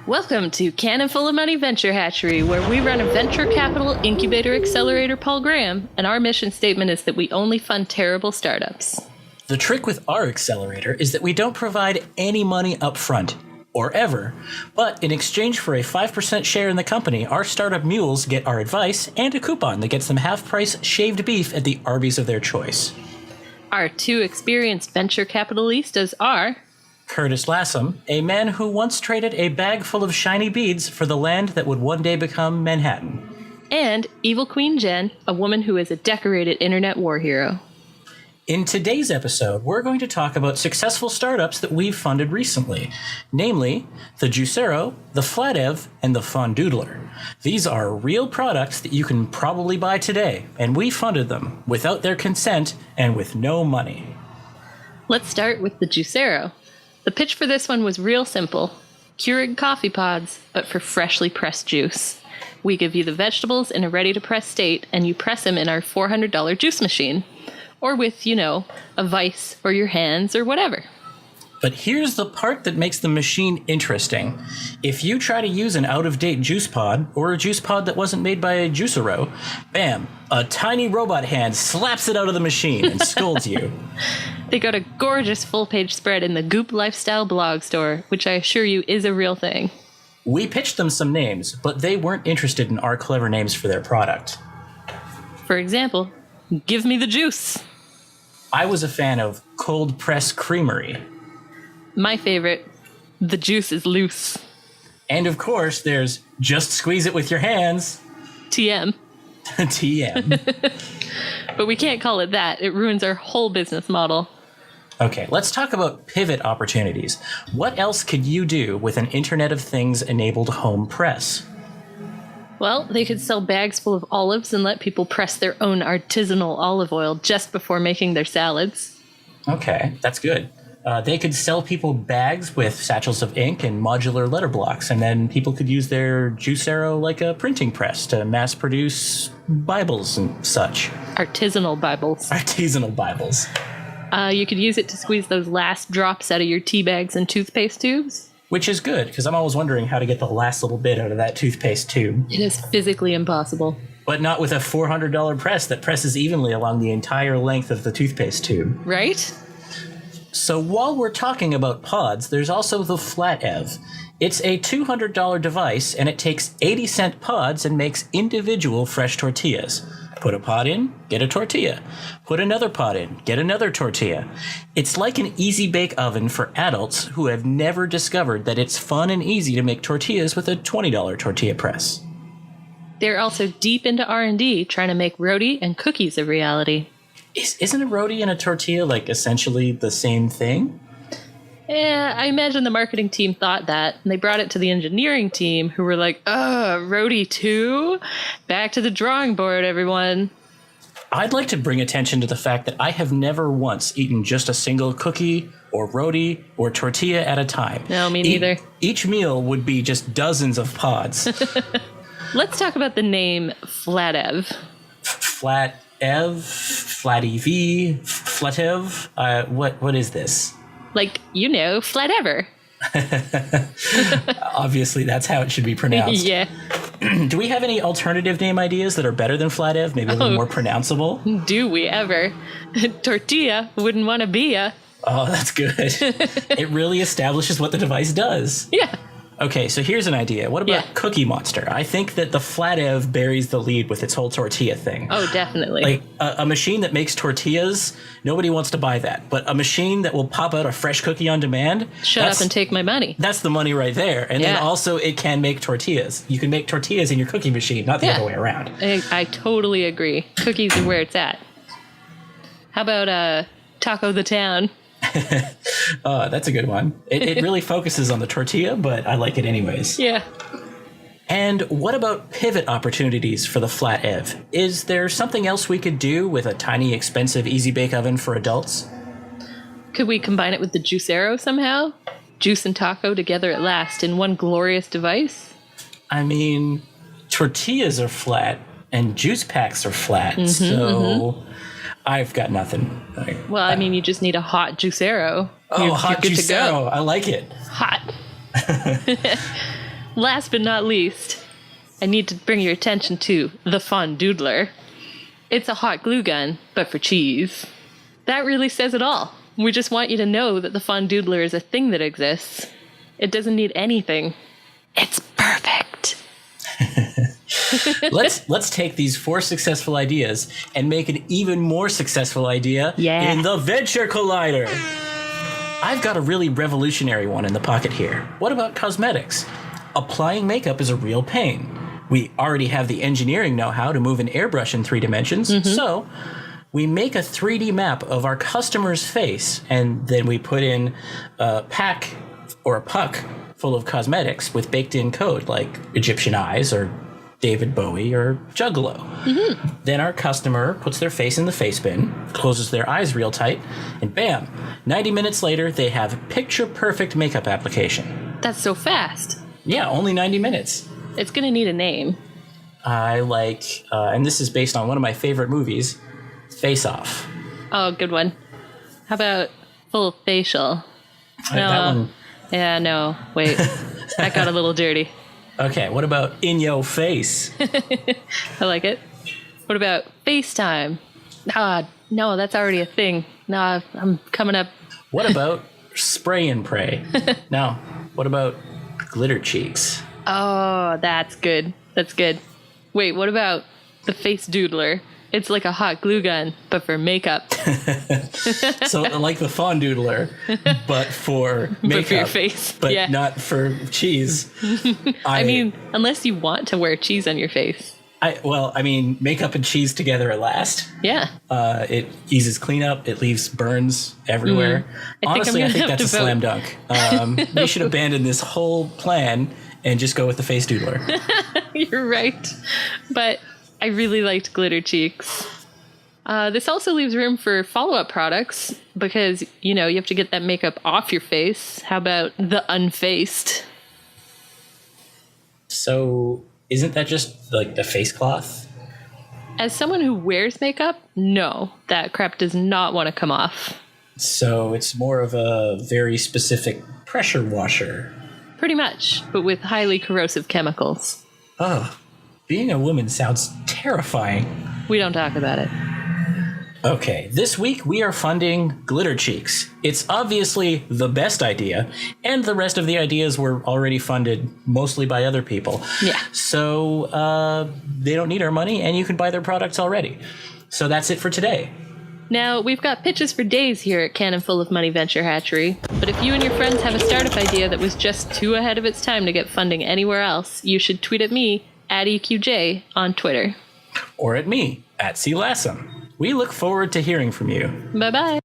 Welcome to Cannon Full of Money Venture Hatchery, where we run a venture capital incubator accelerator program, and our mission statement is that we only fund terrible startups. The trick with our accelerator is that we don't provide any money up front, or ever, but in exchange for a 5% share in the company, our startup mules get our advice and a coupon that gets them half-price shaved beef at the Arby's of their choice. Our two experienced venture capitalistas are Curtis Lassam, a man who once traded a bag full of shiny beads for the land that would one day become Manhattan. And Evil Queen Jen, a woman who is a decorated internet war hero. In today's episode, we're going to talk about successful startups that we've funded recently, namely the Juicero, the Flatev, and the Doodler. These are real products that you can probably buy today, and we funded them without their consent and with no money. Let's start with the Juicero. The pitch for this one was real simple. Keurig coffee pods, but for freshly pressed juice. We give you the vegetables in a ready-to-press state, and you press them in our $400 juice machine. Or with, a vice or your hands or whatever. But here's the part that makes the machine interesting. If you try to use an out-of-date juice pod, or a juice pod that wasn't made by a Juicero, bam, a tiny robot hand slaps it out of the machine and scolds you. They got a gorgeous full-page spread in the Goop Lifestyle blog store, which I assure you is a real thing. We pitched them some names, but they weren't interested in our clever names for their product. For example, give me the juice. I was a fan of Cold Press Creamery. My favorite, the juice is loose. And of course, there's Just Squeeze It With Your Hands. TM. TM. But we can't call it that. It ruins our whole business model. Okay, let's talk about pivot opportunities. What else could you do with an Internet of Things enabled home press? Well, they could sell bags full of olives and let people press their own artisanal olive oil just before making their salads. Okay, that's good. They could sell people bags with satchels of ink and modular letter blocks, and then people could use their Juicero like a printing press to mass produce Bibles and such. Artisanal Bibles. Artisanal Bibles. You could use it to squeeze those last drops out of your tea bags and toothpaste tubes. Which is good, because I'm always wondering how to get the last little bit out of that toothpaste tube. It is physically impossible. But not with a $400 press that presses evenly along the entire length of the toothpaste tube. Right? So while we're talking about pods, there's also the Flatev. It's a $200 device, and it takes 80-cent pods and makes individual fresh tortillas. Put a pod in, get a tortilla. Put another pod in, get another tortilla. It's like an easy bake oven for adults who have never discovered that it's fun and easy to make tortillas with a $20 tortilla press. They're also deep into R&D, trying to make roti and cookies a reality. Isn't a roti and a tortilla like essentially the same thing? Yeah, I imagine the marketing team thought that, and they brought it to the engineering team, who were like, roti too? Back to the drawing board, everyone. I'd like to bring attention to the fact that I have never once eaten just a single cookie or roti or tortilla at a time. No, me neither. Each meal would be just dozens of pods. Let's talk about the name Flatev. Flatev? Flatev? Flatev? What is this? Flatever. Obviously, that's how it should be pronounced. Yeah. Do we have any alternative name ideas that are better than Flatev? Maybe a little more pronounceable? Do we ever? Tortilla wouldn't want to be a... Oh, that's good. It really establishes what the device does. Yeah. Okay, so here's an idea. What about Cookie Monster? I think that the Flatev buries the lead with its whole tortilla thing. Oh, definitely. Like, a machine that makes tortillas, nobody wants to buy that. But a machine that will pop out a fresh cookie on demand... Shut up and take my money. That's the money right there. And then also it can make tortillas. You can make tortillas in your cookie machine, not the other way around. I totally agree. Cookies are where it's at. How about Taco the Town? That's a good one. It really focuses on the tortilla, but I like it anyways. Yeah. And what about pivot opportunities for the Flatev? Is there something else we could do with a tiny, expensive, easy bake oven for adults? Could we combine it with the Juicero somehow? Juice and taco together at last in one glorious device? I mean, tortillas are flat and juice packs are flat, so... I've got nothing. Well, I mean, you just need a hot Juicero. Hot you're good Juicero. To go. I like it. Hot. Last but not least, I need to bring your attention to the Doodler. It's a hot glue gun, but for cheese. That really says it all. We just want you to know that the Doodler is a thing that exists. It doesn't need anything. It's perfect. Let's take these 4 successful ideas and make an even more successful idea in the Venture Collider. I've got a really revolutionary one in the pocket here. What about cosmetics? Applying makeup is a real pain. We already have the engineering know-how to move an airbrush in 3 dimensions, so we make a 3D map of our customer's face, and then we put in a pack or a puck full of cosmetics with baked-in code like Egyptian eyes or David Bowie or Juggalo. Then our customer puts their face in the face bin, closes their eyes real tight, and bam, 90 minutes later, they have picture-perfect makeup application. That's so fast. Yeah, only 90 minutes. It's going to need a name. I like, and this is based on one of my favorite movies, Face Off. Oh, good one. How about full facial? That one. Yeah, no. Wait. That got a little dirty. Okay, what about In Yo Face? I like it. What about FaceTime? No, that's already a thing. Nah, I'm coming up. What about Spray and Pray? No. What about Glitter Cheeks? Oh, that's good. That's good. Wait, what about the Face Doodler? It's like a hot glue gun, but for makeup. So like the Doodler, but for makeup. But for your face. But not for cheese. I mean, unless you want to wear cheese on your face. Makeup and cheese together at last. Yeah. It eases cleanup. It leaves burns everywhere. Honestly, I think that's a slam dunk. We should abandon this whole plan and just go with the Face Doodler. You're right. But I really liked Glitter Cheeks. This also leaves room for follow-up products because, you have to get that makeup off your face. How about the unfaced? So isn't that just like the face cloth? As someone who wears makeup, no, that crap does not want to come off. So it's more of a very specific pressure washer. Pretty much, but with highly corrosive chemicals. Oh, being a woman sounds terrifying. We don't talk about it. Okay, this week we are funding Glitter Cheeks. It's obviously the best idea, and the rest of the ideas were already funded mostly by other people. Yeah. So they don't need our money, and you can buy their products already. So that's it for today. Now, we've got pitches for days here at Cannon Full of Money Venture Hatchery, but if you and your friends have a startup idea that was just too ahead of its time to get funding anywhere else, you should tweet at me, @EQJ, on Twitter. Or at me, @CLassam. We look forward to hearing from you. Bye-bye.